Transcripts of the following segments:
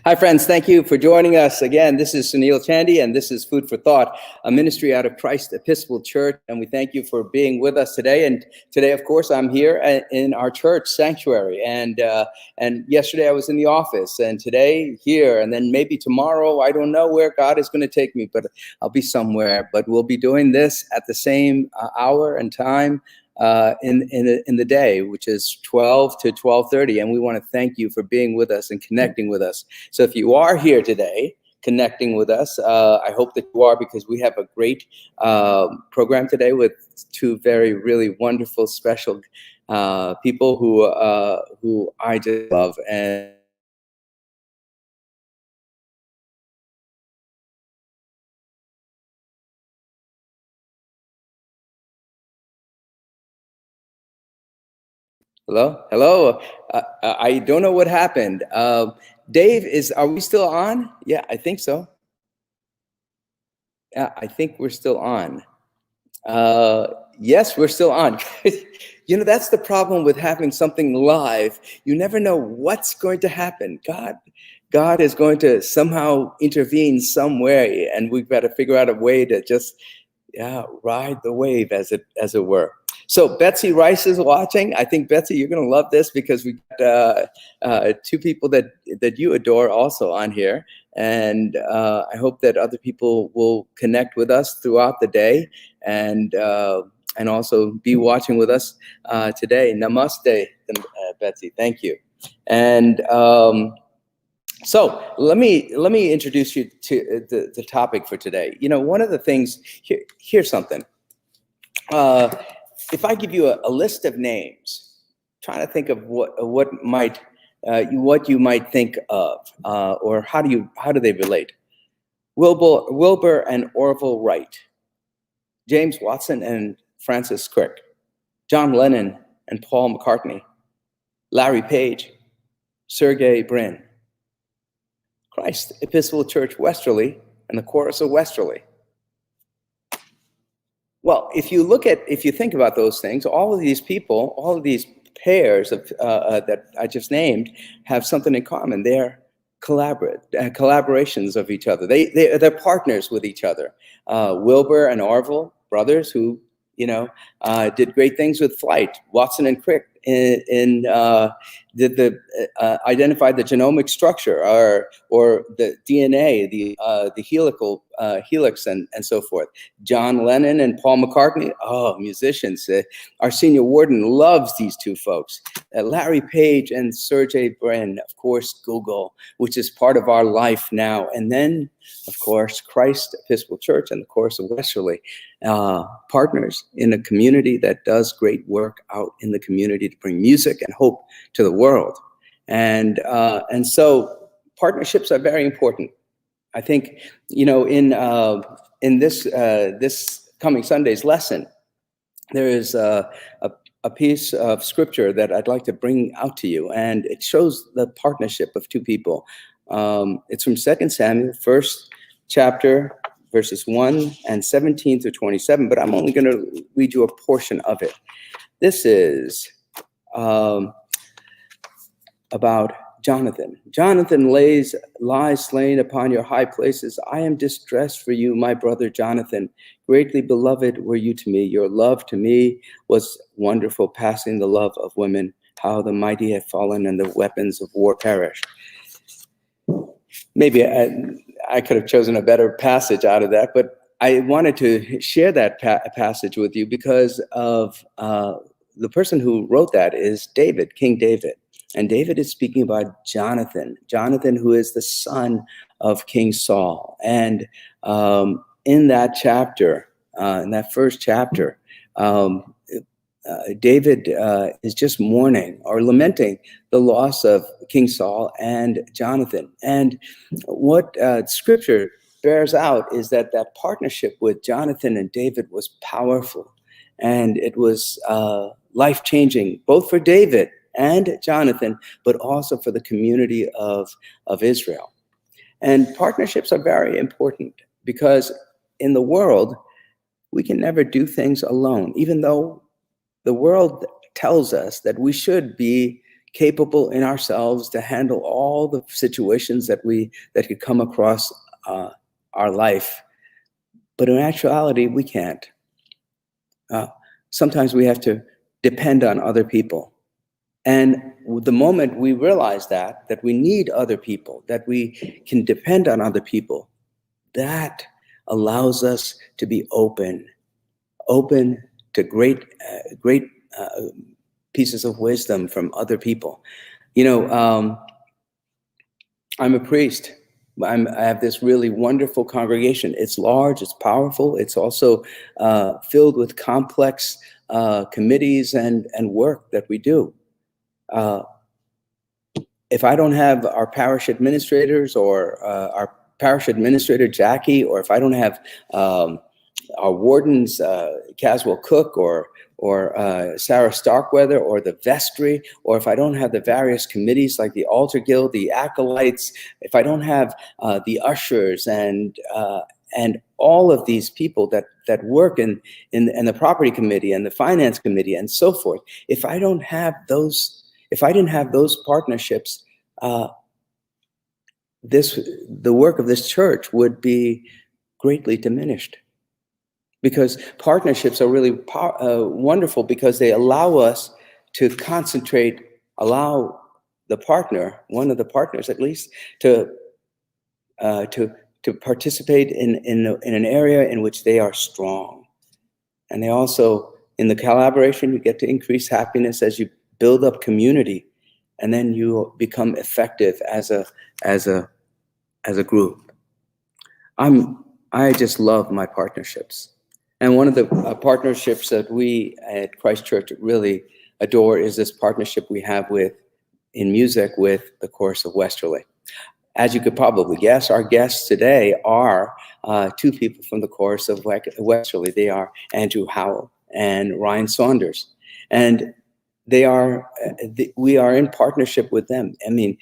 Hi, friends. Thank you for joining us again. This is Sunil Chandy, and this is Food for Thought, a ministry out of Christ Episcopal Church. And we thank you for being with us today. And today, of course, I'm here in our church sanctuary. And yesterday I was in the office, and today here, and then maybe tomorrow. I don't know where God is going to take me, but I'll be somewhere. But we'll be doing this at the same hour and time in the day, which is 12 to 12:30, and we want to thank you for being with us and connecting with us. So if you are here today connecting with us, I hope that you are, because we have a great program today with two really wonderful, special people who I just love. And hello. I don't know what happened. Dave, are we still on? Yeah, I think so. Yeah, I think we're still on. Yes, we're still on. You know, that's the problem with having something live. You never know what's going to happen. God is going to somehow intervene some way, and we've got to figure out a way to just ride the wave, as it were. So Betsy Rice is watching. I think, Betsy, you're going to love this, because we got two people that you adore also on here. And I hope that other people will connect with us throughout the day and also be watching with us today. Namaste, Betsy. Thank you. And so let me introduce you to the topic for today. You know, one of the things here's something. If I give you a list of names, trying to think of what you might think of, or how do they relate? Wilbur and Orville Wright, James Watson and Francis Crick, John Lennon and Paul McCartney, Larry Page, Sergey Brin, Christ Episcopal Church Westerly and the Chorus of Westerly. Well, if you think about those things, all of these people, all of these pairs of that I just named, have something in common. They're collaborations of each other. They're partners with each other. Wilbur and Orville, brothers who did great things with flight. Watson and Crick identified the genomic structure or the DNA, the helix and so forth. John Lennon and Paul McCartney, musicians. Our senior warden loves these two folks. Larry Page and Sergey Brin, of course, Google, which is part of our life now. And then, of course, Christ Episcopal Church and the Chorus of Westerly, partners in a community that does great work out in the community to bring music and hope to the world. And so partnerships are very important. I think, in this coming Sunday's lesson, there is a piece of scripture that I'd like to bring out to you, and it shows the partnership of two people. It's from 2 Samuel, first chapter, verses 1 and 17 through 27, but I'm only going to read you a portion of it. This is about Jonathan. Jonathan lies slain upon your high places. I am distressed for you, my brother Jonathan. Greatly beloved were you to me. Your love to me was wonderful, passing the love of women. How the mighty have fallen and the weapons of war perished. Maybe I could have chosen a better passage out of that, but I wanted to share that passage with you because of the person who wrote that is David, King David. And David is speaking about Jonathan, who is the son of King Saul. And in that chapter, in that first chapter, David is just mourning or lamenting the loss of King Saul and Jonathan. And what scripture bears out is that partnership with Jonathan and David was powerful. And it was life-changing, both for David and Jonathan, but also for the community of Israel. And partnerships are very important because in the world, we can never do things alone, even though the world tells us that we should be capable in ourselves to handle all the situations that could come across our life. But in actuality, we can't. Sometimes we have to depend on other people. And the moment we realize that we need other people, that we can depend on other people, that allows us to be open to great pieces of wisdom from other people. I'm a priest. I have this really wonderful congregation. It's large, it's powerful. It's also filled with complex committees and work that we do. If I don't have our parish administrators or our parish administrator, Jackie, or if I don't have our wardens, Caswell Cook or Sarah Starkweather, or the vestry, or if I don't have the various committees like the Altar Guild, the Acolytes, if I don't have the ushers and all of these people that work in the property committee and the finance committee and so forth, if I didn't have those partnerships, the work of this church would be greatly diminished. Because partnerships are really wonderful, because they allow us to concentrate, allow the partner, one of the partners at least, to participate in an area in which they are strong. And they also, in the collaboration, you get to increase happiness as you build up community, and then you become effective as a group. I just love my partnerships. And one of the partnerships that we at Christ Church really adore is this partnership we have in music with the Chorus of Westerly. As you could probably guess, our guests today are two people from the Chorus of Westerly. They are Andrew Howell and Ryan Saunders. And we are in partnership with them. I mean,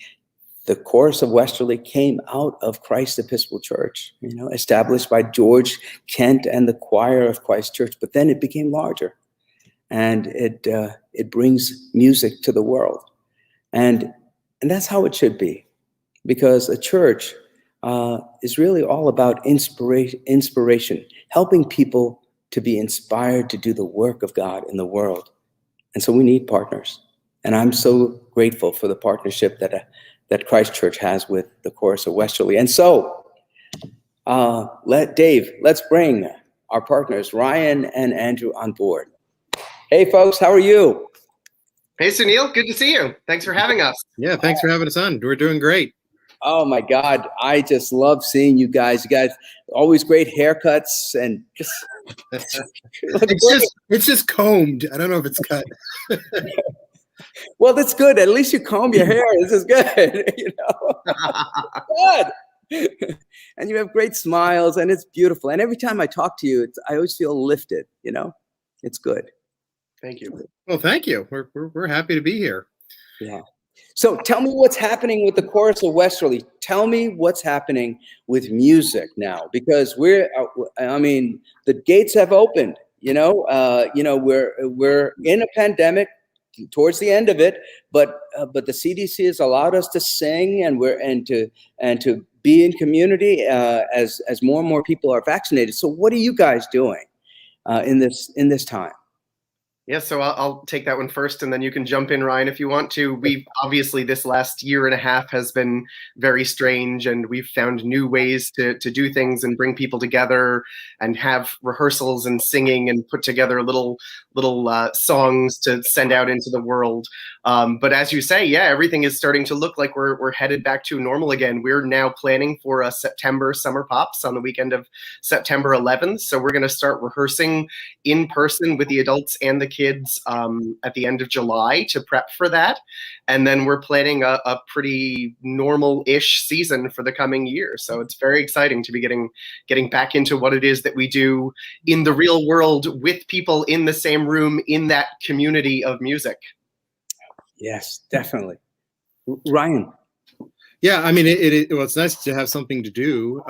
the Chorus of Westerly came out of Christ Episcopal Church, established by George Kent and the choir of Christ Church. But then it became larger, and it brings music to the world, and that's how it should be, because a church is really all about inspiration, helping people to be inspired to do the work of God in the world. And so we need partners, and I'm so grateful for the partnership that Christ Church has with the Chorus of Westerly. And so, let's bring our partners, Ryan and Andrew, on board. Hey, folks, how are you? Hey, Sunil, good to see you. Thanks for having us. Yeah, thanks for having us on. We're doing great. Oh my God, I just love seeing you guys. You guys always great haircuts and just it's just combed. I don't know if it's cut. Well, that's good. At least you comb your hair. This is good. Good. And you have great smiles, and it's beautiful. And every time I talk to you, I always feel lifted. It's good. Thank you. Well, thank you. We're happy to be here. Yeah. So tell me what's happening with the Chorus of Westerly. Tell me what's happening with music now, because the gates have opened. We're in a pandemic, towards the end of it, but the CDC has allowed us to sing and to be in community as more and more people are vaccinated. So what are you guys doing in this time? Yeah, so I'll take that one first, and then you can jump in, Ryan, if you want to. We've obviously, this last year and a half has been very strange, and we've found new ways to do things and bring people together and have rehearsals and singing and put together little songs to send out into the world. But as you say, yeah, everything is starting to look like we're headed back to normal again. We're now planning for a September Summer Pops on the weekend of September 11th. So we're going to start rehearsing in person with the adults and the kids at the end of July to prep for that. And then we're planning a pretty normal-ish season for the coming year. So it's very exciting to be getting back into what it is that we do in the real world with people in the same room in that community of music. Yes, definitely. Ryan. Yeah, I mean, it's nice to have something to do.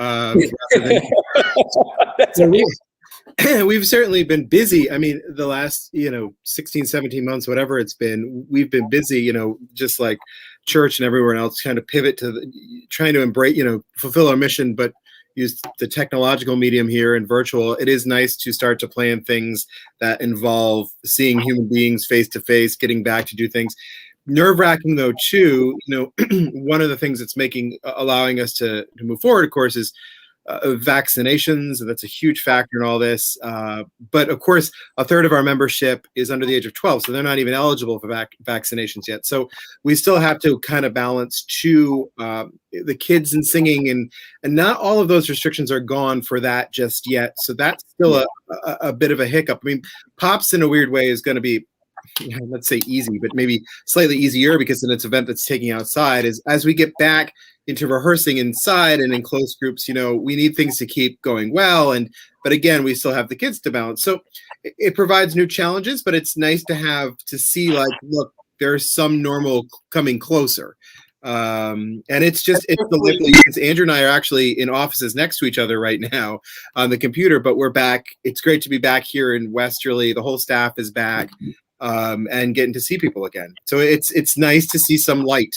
We've certainly been busy. I mean, the last, 16, 17 months, whatever it's been, we've been busy, just like church and everywhere else, kind of pivot to trying to embrace, fulfill our mission, but use the technological medium here and virtual. It is nice to start to plan things that involve seeing human beings face to face, getting back to do things. Nerve-wracking though too, one of the things that's allowing us to move forward, of course, is vaccinations, and that's a huge factor in all this. But of course, a third of our membership is under the age of 12, so they're not even eligible for vaccinations yet. So we still have to kind of balance the kids and singing, and not all of those restrictions are gone for that just yet. So that's still a bit of a hiccup. I mean, Pops in a weird way is going to be, let's say easy, but maybe slightly easier because it's an event that's taking outside. As we get back into rehearsing inside and in close groups, we need things to keep going well. But again, we still have the kids to balance. So it provides new challenges, but it's nice to see like, look, there's some normal coming closer. And it's deliberate because Andrew and I are actually in offices next to each other right now on the computer, but we're back. It's great to be back here in Westerly. The whole staff is back, and getting to see people again. So it's nice to see some light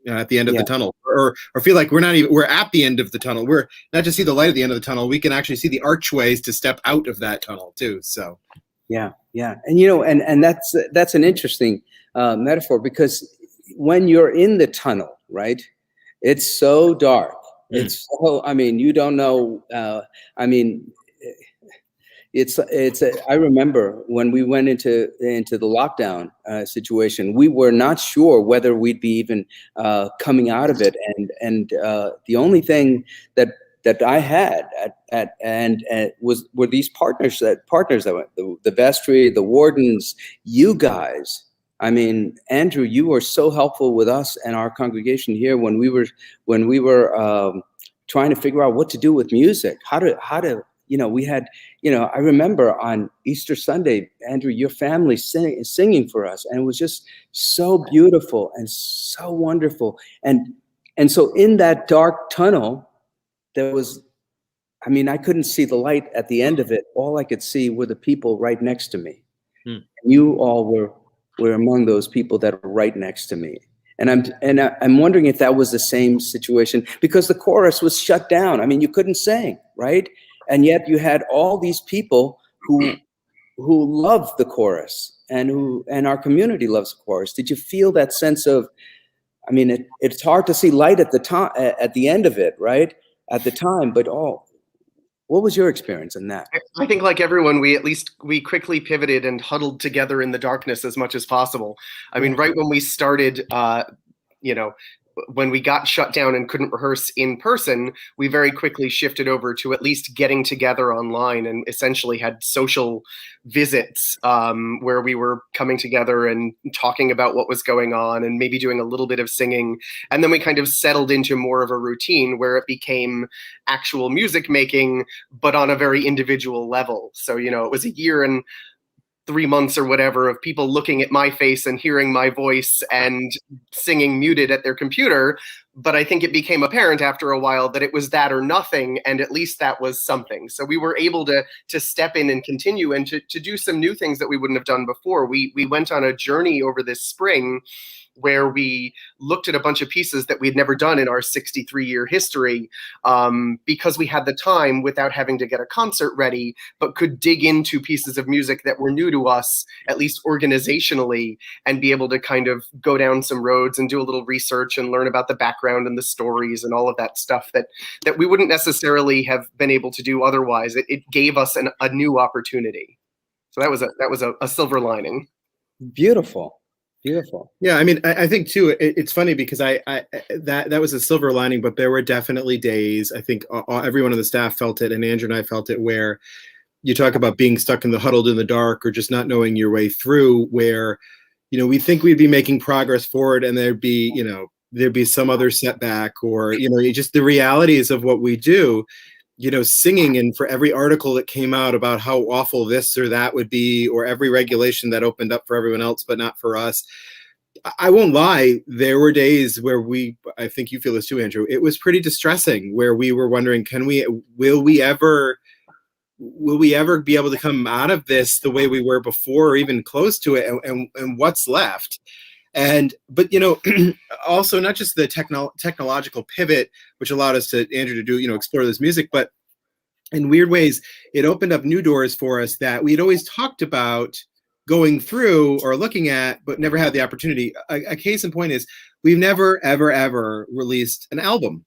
at the end of the tunnel, or feel like we're at the end of the tunnel. We're not just see the light at the end of the tunnel. We can actually see the archways to step out of that tunnel too. So yeah. And and that's an interesting metaphor, because when you're in the tunnel, right, it's so dark. It's so, you don't know. I remember when we went into the lockdown situation, we were not sure whether we'd be even coming out of it, and the only thing that I had were these partners that went, the vestry, the wardens, you guys. Andrew, you were so helpful with us and our congregation here when we were trying to figure out what to do with music, how to. We had, I remember on Easter Sunday, Andrew, your family singing for us, and it was just so beautiful and so wonderful. And so in that dark tunnel, there was, I couldn't see the light at the end of it. All I could see were the people right next to me. And you all were among those people that were right next to me. And I'm wondering if that was the same situation, because the chorus was shut down. You couldn't sing, right? And yet you had all these people who love the chorus, and our community loves the chorus. Did you feel that sense of, it's hard to see light at the end of it, right? At the time, but what was your experience in that? I think like everyone, we quickly pivoted and huddled together in the darkness as much as possible. Right when we started, when we got shut down and couldn't rehearse in person, we very quickly shifted over to at least getting together online, and essentially had social visits where we were coming together and talking about what was going on and maybe doing a little bit of singing. And then we kind of settled into more of a routine where it became actual music making, but on a very individual level. So, it was a year and 3 months or whatever of people looking at my face and hearing my voice and singing muted at their computer. But I think it became apparent after a while that it was that or nothing, and at least that was something. So we were able to step in and continue and to do some new things that we wouldn't have done before. We went on a journey over this spring where we looked at a bunch of pieces that we'd never done in our 63-year history, because we had the time without having to get a concert ready, but could dig into pieces of music that were new to us, at least organizationally, and be able to kind of go down some roads and do a little research and learn about the background and the stories and all of that stuff that we wouldn't necessarily have been able to do otherwise. It gave us a new opportunity. So that was a silver lining. Beautiful. Yeah, I think too, it's funny because that was a silver lining, but there were definitely days, I think everyone on the staff felt it, and Andrew and I felt it, where you talk about being stuck huddled in the dark, or just not knowing your way through, where, we think we'd be making progress forward, and there'd be some other setback, or, just the realities of what we do. Singing, and for every article that came out about how awful this or that would be, or every regulation that opened up for everyone else but not for us, I won't lie, there were days where I think you feel this too, Andrew, it was pretty distressing, where we were wondering, will we ever will we ever be able to come out of this the way we were before, or even close to it, and what's left? But also not just the technological pivot, which allowed us to Andrew to do, explore this music, but in weird ways, it opened up new doors for us that we'd always talked about going through or looking at, but never had the opportunity. A case in point is we've never, ever, ever released an album.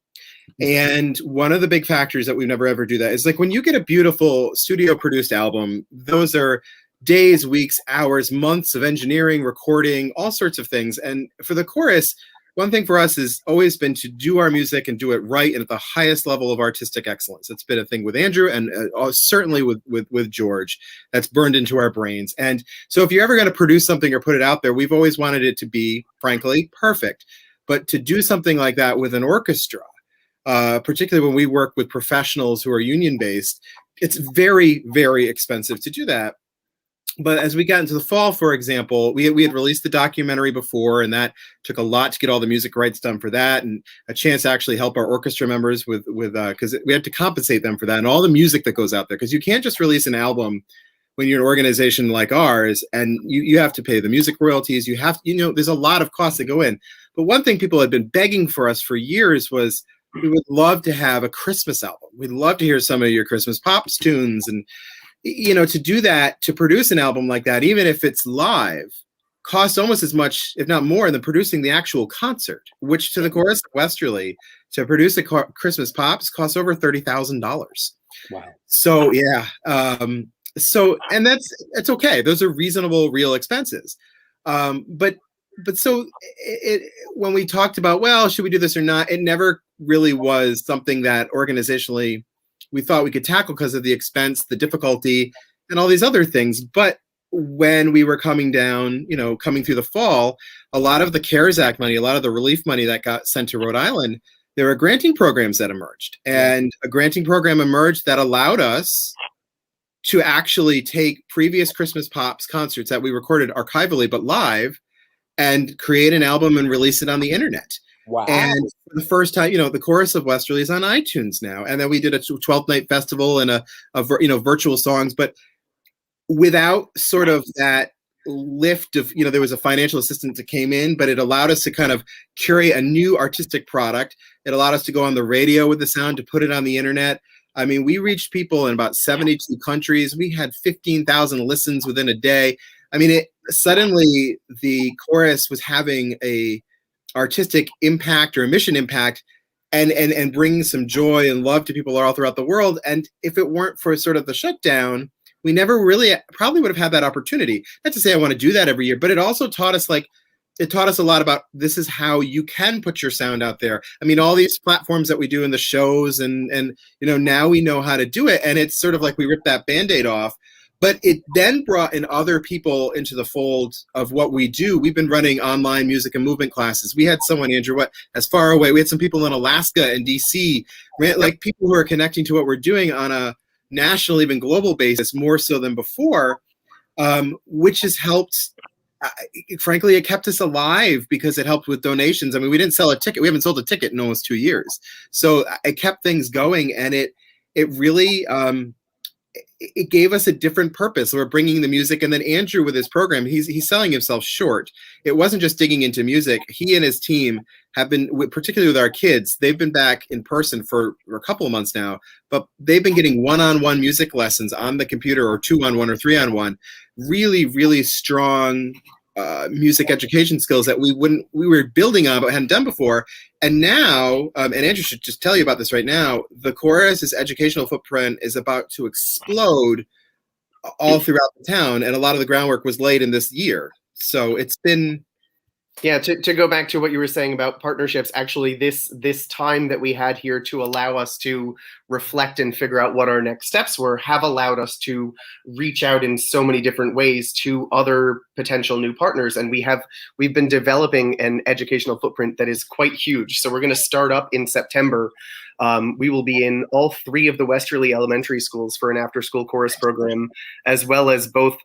And one of the big factors that we've never ever do that is like when you get a beautiful studio produced album, those are days, weeks, hours, months of engineering, recording, all sorts of things. And for the chorus, one thing for us has always been to do our music and do it right and at the highest level of artistic excellence. It's been a thing with Andrew and certainly with George that's burned into our brains. And so if you're ever going to produce something or put it out there, we've always wanted it to be, frankly, perfect. But to do something like that with an orchestra, particularly when we work with professionals who are union-based, it's very, very expensive to do that. But as we got into the fall, for example, we had released the documentary before, and that took a lot to get all the music rights done for that, and a chance to actually help our orchestra members with because we had to compensate them for that and all the music that goes out there, because you can't just release an album when you're an organization like ours, and you have to pay the music royalties. You have, there's a lot of costs that go in. But one thing people had been begging for us for years was we would love to have a Christmas album. We'd love to hear some of your Christmas Pops tunes, and to do that, to produce an album like that, even if it's live, costs almost as much, if not more, than producing the actual concert, which to the Chorus of Westerly, to produce a Christmas Pops costs over $30,000. Wow. So, yeah. And it's okay. Those are reasonable, real expenses. But so when we talked about, well, should we do this or not? It never really was something that organizationally we thought we could tackle because of the expense, the difficulty, and all these other things. But when we were coming through the fall, a lot of the CARES Act money, a lot of the relief money that got sent to Rhode Island, there were granting programs that emerged. And a granting program emerged that allowed us to actually take previous Christmas Pops concerts that we recorded archivally but live and create an album and release it on the internet. Wow. And for the first time, the Chorus of Westerly is on iTunes now. And then we did a 12th night festival and virtual songs, but without sort of that lift of, there was a financial assistance that came in, but it allowed us to kind of curate a new artistic product. It allowed us to go on the radio with the sound, to put it on the internet. I mean, we reached people in about 72 countries. We had 15,000 listens within a day. I mean, suddenly the chorus was having a artistic impact or a mission impact and bringing some joy and love to people all throughout the world. And if it weren't for sort of the shutdown, we never really probably would have had that opportunity. Not to say I want to do that every year, but it also taught us a lot about this is how you can put your sound out there. I mean, all these platforms that we do in the shows and now we know how to do it. And it's sort of like we ripped that Band-Aid off. But it then brought in other people into the fold of what we do. We've been running online music and movement classes. We had someone, Andrew, as far away. We had some people in Alaska and DC, like people who are connecting to what we're doing on a national, even global basis, more so than before, which has helped. Frankly, it kept us alive because it helped with donations. I mean, we didn't sell a ticket. We haven't sold a ticket in almost 2 years. So it kept things going, and it really it gave us a different purpose. We're bringing the music, and then Andrew with his program, he's selling himself short. It wasn't just digging into music. He and his team have been, particularly with our kids, they've been back in person for a couple of months now, but they've been getting one-on-one music lessons on the computer, or 2-on-1 or 3-on-1, really, really strong music education skills that we were building on but hadn't done before. And now, and Andrew should just tell you about this right now, the chorus's educational footprint is about to explode all throughout the town, and a lot of the groundwork was laid in this year. So it's been... Yeah, to go back to what you were saying about partnerships, actually this time that we had here to allow us to reflect and figure out what our next steps were have allowed us to reach out in so many different ways to other potential new partners. And we've been developing an educational footprint that is quite huge. So we're going to start up in September. We will be in all 3 of the Westerly elementary schools for an after-school chorus program, as well as both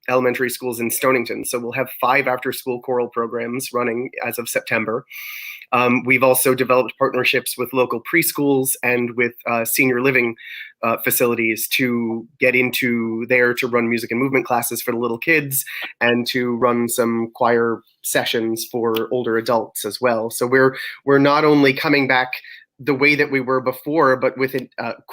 elementary schools in Stonington. So we'll have 5 after-school choral programs running as of September. We've also developed partnerships with local preschools and with senior living facilities to get into there to run music and movement classes for the little kids and to run some choir sessions for older adults as well. So we're not only coming back the way that we were before, but with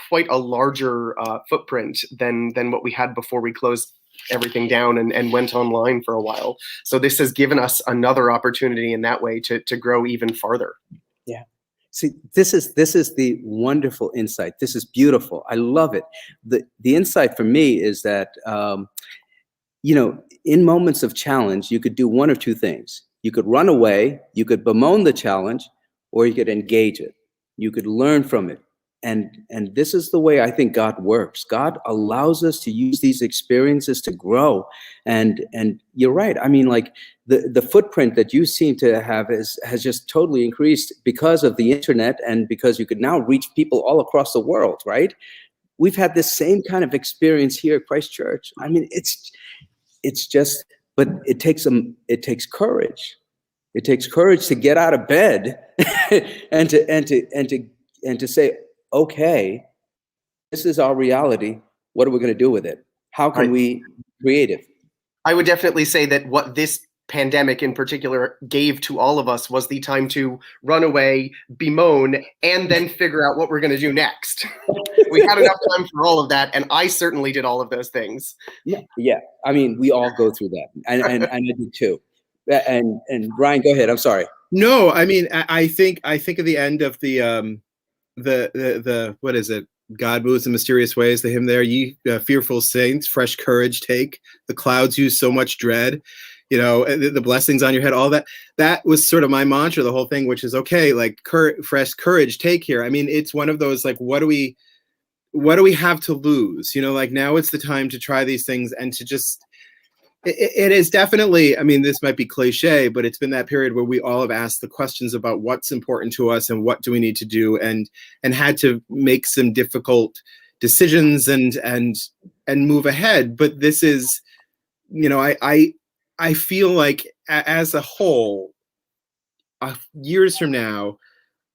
quite a larger footprint than what we had before we closed everything down and went online for a while. So this has given us another opportunity in that way to grow even farther. Yeah. See, this is the wonderful insight. This is beautiful. I love it. The insight for me is that, in moments of challenge, you could do one of two things. You could run away, you could bemoan the challenge, or you could engage it. You could learn from it. And this is the way I think God works. God allows us to use these experiences to grow. And you're right. I mean, like the footprint that you seem to have has just totally increased because of the internet and because you could now reach people all across the world, right? We've had this same kind of experience here at Christ Church. I mean, it's just, but it takes courage. It takes courage to get out of bed and to say, okay, this is our reality. What are we going to do with it? How can we be creative? I would definitely say that what this pandemic in particular gave to all of us was the time to run away, bemoan, and then figure out what we're going to do next. We had enough time for all of that, and I certainly did all of those things. Yeah. I mean, we all go through that, and I do too. And Ryan, go ahead. I'm sorry. No, I mean, I think of the end of the what is it? God moves in mysterious ways. The hymn there, ye fearful saints, fresh courage take. The clouds use so much dread. The blessings on your head. All that. That was sort of my mantra. The whole thing, which is okay, like fresh courage take here. I mean, it's one of those like, what do we have to lose? Like now it's the time to try these things and to just. It is definitely, I mean, this might be cliche, but it's been that period where we all have asked the questions about what's important to us and what do we need to do and had to make some difficult decisions and move ahead. But this is, I feel like as a whole, years from now,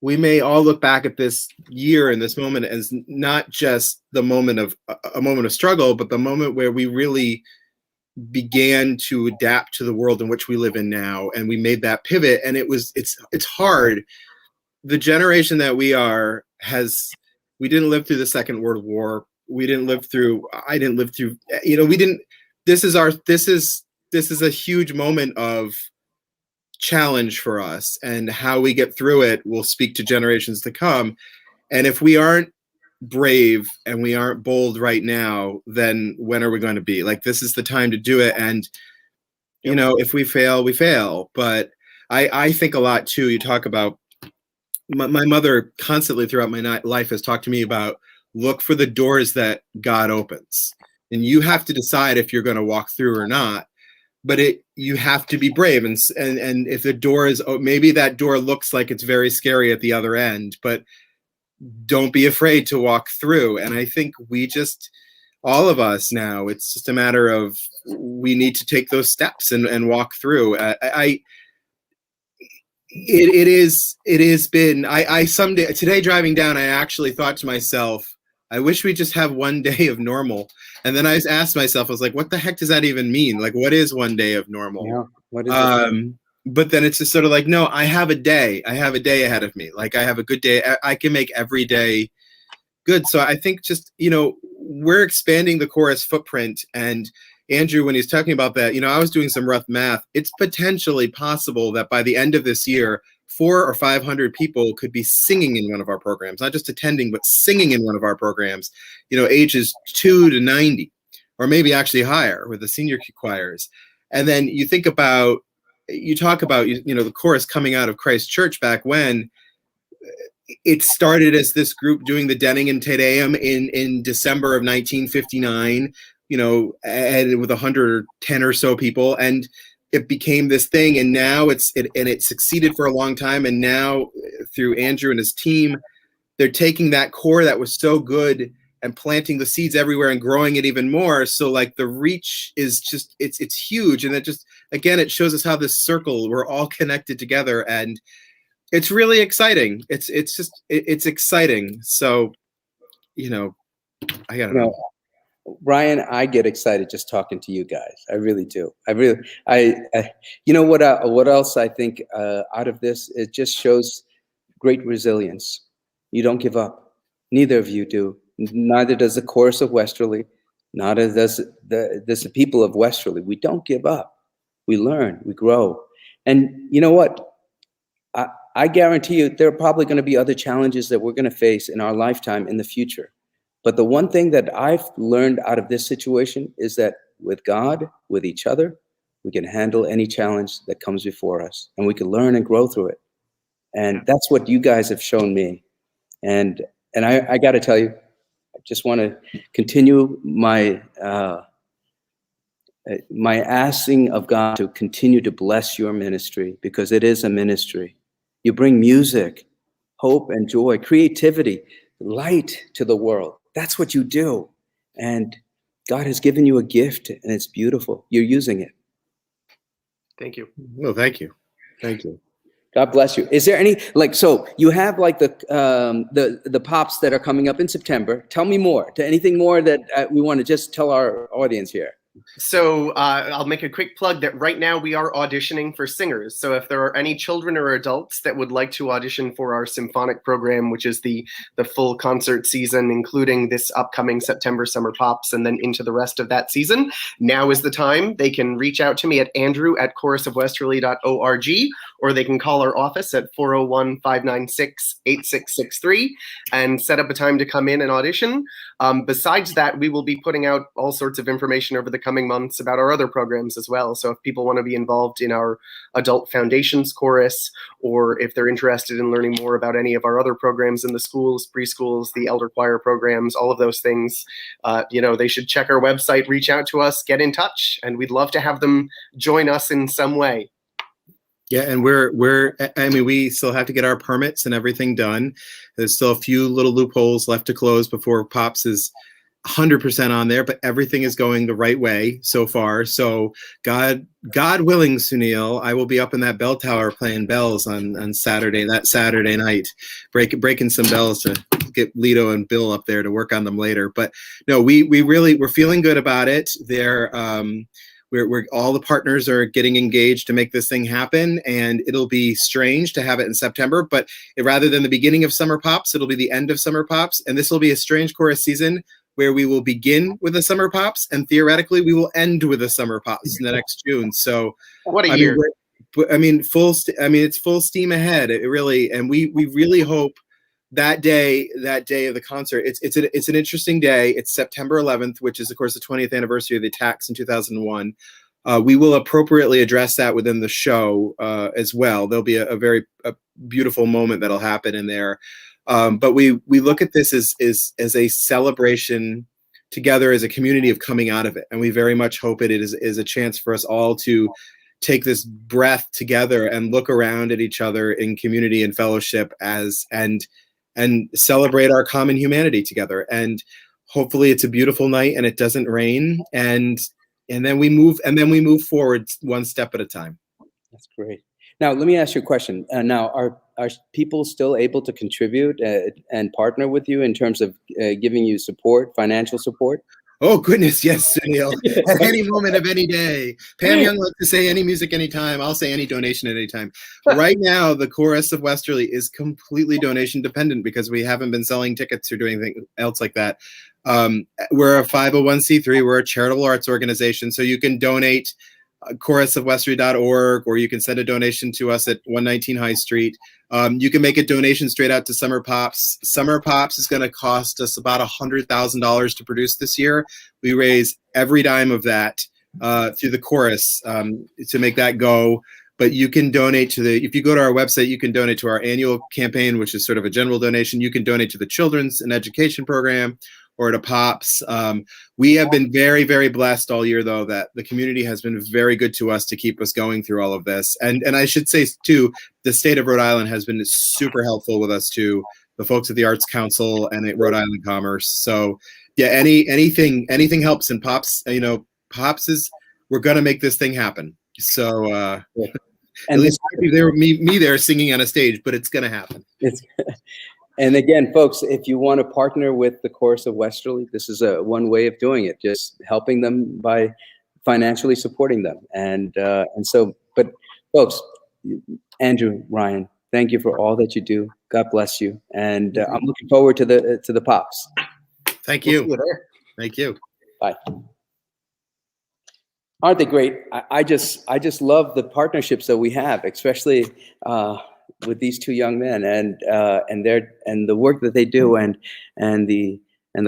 we may all look back at this year and this moment as not just the moment of a moment of struggle, but the moment where we really began to adapt to the world in which we live in now, and we made that pivot. And it's hard. The generation that we are we didn't live through the Second World War. I didn't live through, this is a huge moment of challenge for us, and how we get through it will speak to generations to come. And if we aren't brave and we aren't bold right now, then when are we going to be? Like, this is the time to do it. And if we fail, we fail. But I think a lot too. You talk about my mother constantly throughout my life has talked to me about look for the doors that God opens, and you have to decide if you're going to walk through or not. But you have to be brave, and if the door is, maybe that door looks like it's very scary at the other end, but don't be afraid to walk through. And I think all of us now, it's just a matter of we need to take those steps and walk through. It has been, someday, today driving down, I actually thought to myself, I wish we just have one day of normal. And then I asked myself, I was like, what the heck does that even mean? Like, what is one day of normal? Yeah. What is it? But then it's just sort of like, no, I have a day ahead of me. Like, I have a good day. I can make every day good. So I think just, we're expanding the Chorus footprint. And Andrew, when he's talking about that, I was doing some rough math. It's potentially possible that by the end of this year, 400 or 500 people could be singing in one of our programs, not just attending, but singing in one of our programs, ages 2 to 90, or maybe actually higher with the senior choirs. And then you talk about, the chorus coming out of Christ Church back when it started as this group doing the Denningen Te Deum in December of 1959, and with 110 or so people, and it became this thing. And now it succeeded for a long time. And now through Andrew and his team, they're taking that core that was so good and planting the seeds everywhere and growing it even more. So like the reach is just, it's huge. And it just, again, it shows us how this circle, we're all connected together. And it's really exciting. It's exciting. So, I gotta know. Ryan, I get excited just talking to you guys. I really do. What else I think out of this, it just shows great resilience. You don't give up. Neither of you do. Neither does the Chorus of Westerly. Neither does the people of Westerly. We don't give up. We learn. We grow. And you know what? I guarantee you there are probably going to be other challenges that we're going to face in our lifetime in the future. But the one thing that I've learned out of this situation is that with God, with each other, we can handle any challenge that comes before us, and we can learn and grow through it. And that's what you guys have shown me. And I got to tell you, I just want to continue my asking of God to continue to bless your ministry, because it is a ministry. You bring music, hope and joy, creativity, light to the world. That's what you do. And God has given you a gift, and it's beautiful. You're using it. Thank you. No, thank you. Thank you. God bless you. Is there any, so you have the pops that are coming up in September. Tell me more. Anything more that we want to just tell our audience here? So I'll make a quick plug that right now we are auditioning for singers. So if there are any children or adults that would like to audition for our symphonic program, which is the full concert season, including this upcoming September Summer Pops and then into the rest of that season, now is the time. They can reach out to me at andrew@chorusofwesterly.org, or they can call our office at 401-596-8663 and set up a time to come in and audition. Besides that, we will be putting out all sorts of information over the coming months about our other programs as well. So if people want to be involved in our Adult Foundations Chorus, or if they're interested in learning more about any of our other programs in the schools, preschools, the elder choir programs, all of those things, they should check our website, reach out to us, get in touch, and we'd love to have them join us in some way. Yeah, and we still have to get our permits and everything done. There's still a few little loopholes left to close before Pops is 100% on there, but everything is going the right way so far. So God willing, Sunil, I will be up in that bell tower playing bells on Saturday night, breaking some bells to get Lito and Bill up there to work on them later. But no, we're feeling good about it. We're all the partners are getting engaged to make this thing happen, and it'll be strange to have it in September, but rather than the beginning of Summer Pops, it'll be the end of Summer Pops, and this will be a strange chorus season where we will begin with the Summer Pops, and theoretically we will end with the Summer Pops in the next June. So what a year. It's full steam ahead. It really, and we really hope that day of the concert, it's an interesting day. It's September 11th, which is of course the 20th anniversary of the attacks in 2001. We will appropriately address that within the show as well. There'll be a very beautiful moment that'll happen in there. But we look at this as a celebration together as a community of coming out of it. And we very much hope it is a chance for us all to take this breath together and look around at each other in community and fellowship and celebrate our common humanity together. And hopefully it's a beautiful night and it doesn't rain. And then we move forward one step at a time. That's great. Now, let me ask you a question. Now, are people still able to contribute and partner with you in terms of giving you support, financial support? Oh, goodness, yes, Sunil. At any moment of any day. Pam Young likes to say any music, anytime. I'll say any donation at any time. Right now, the Chorus of Westerly is completely donation dependent because we haven't been selling tickets or doing anything else like that. We're a 501c3. We're a charitable arts organization, so you can donate chorusofwesterly.org, or you can send a donation to us at 119 High Street. You can make a donation straight out to Summer Pops. Summer Pops is going to cost us about $100,000 to produce this year. We raise every dime of that through the chorus to make that go. But you can donate if you go to our website, you can donate to our annual campaign, which is sort of a general donation. You can donate to the Children's and Education Program or to Pops. We have been very, very blessed all year, though, that the community has been very good to us to keep us going through all of this. And I should say, too, the state of Rhode Island has been super helpful with us, too, the folks at the Arts Council and at Rhode Island Commerce. So, yeah, anything helps. And Pops, Pops we're going to make this thing happen. So At least if there were me there singing on a stage, but it's going to happen. And again, folks, if you want to partner with the Chorus of Westerly, this is one way of doing it, just helping them by financially supporting them. And so, but folks, Andrew, Ryan, thank you for all that you do. God bless you. And I'm looking forward to the pops. Thank you. We'll see you there. Thank you. Bye. Aren't they great? I just love the partnerships that we have, especially with these two young men and the work that they do, and the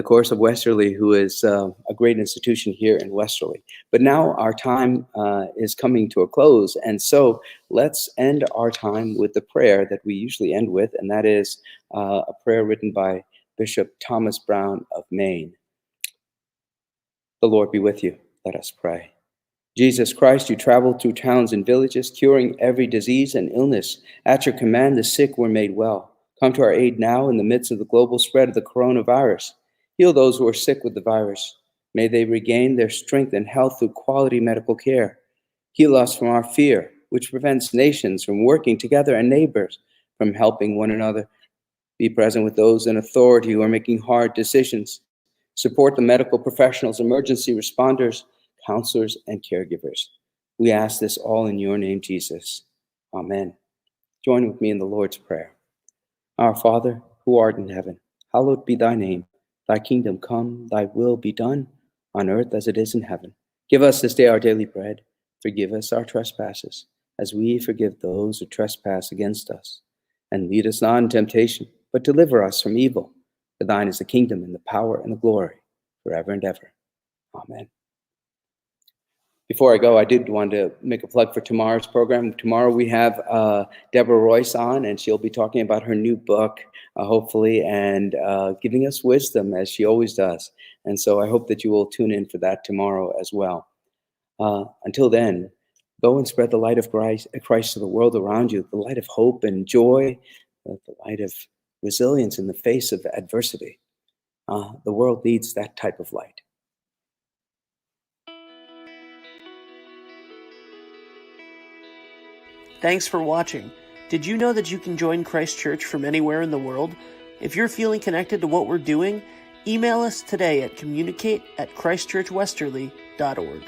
Chorus of Westerly, who is a great institution here in Westerly. But now our time is coming to a close, and so let's end our time with the prayer that we usually end with, and that is a prayer written by Bishop Thomas Brown of Maine. The Lord be with you. Let us pray. Jesus Christ, you traveled through towns and villages, curing every disease and illness. At your command, the sick were made well. Come to our aid now in the midst of the global spread of the coronavirus. Heal those who are sick with the virus. May they regain their strength and health through quality medical care. Heal us from our fear, which prevents nations from working together and neighbors from helping one another. Be present with those in authority who are making hard decisions. Support the medical professionals, emergency responders, counselors, and caregivers. We ask this all in your name, Jesus. Amen. Join with me in the Lord's Prayer. Our Father, who art in heaven, hallowed be thy name. Thy kingdom come, thy will be done, on earth as it is in heaven. Give us this day our daily bread. Forgive us our trespasses, as we forgive those who trespass against us. And lead us not in temptation, but deliver us from evil. For thine is the kingdom and the power and the glory, forever and ever. Amen. Before I go, I did want to make a plug for tomorrow's program. Tomorrow we have Deborah Royce on, and she'll be talking about her new book, hopefully, and giving us wisdom, as she always does. And so I hope that you will tune in for that tomorrow as well. Until then, go and spread the light of Christ to the world around you, the light of hope and joy, the light of resilience in the face of adversity. The world needs that type of light. Thanks for watching. Did you know that you can join Christ Church from anywhere in the world? If you're feeling connected to what we're doing, email us today at communicate@christchurchwesterly.org.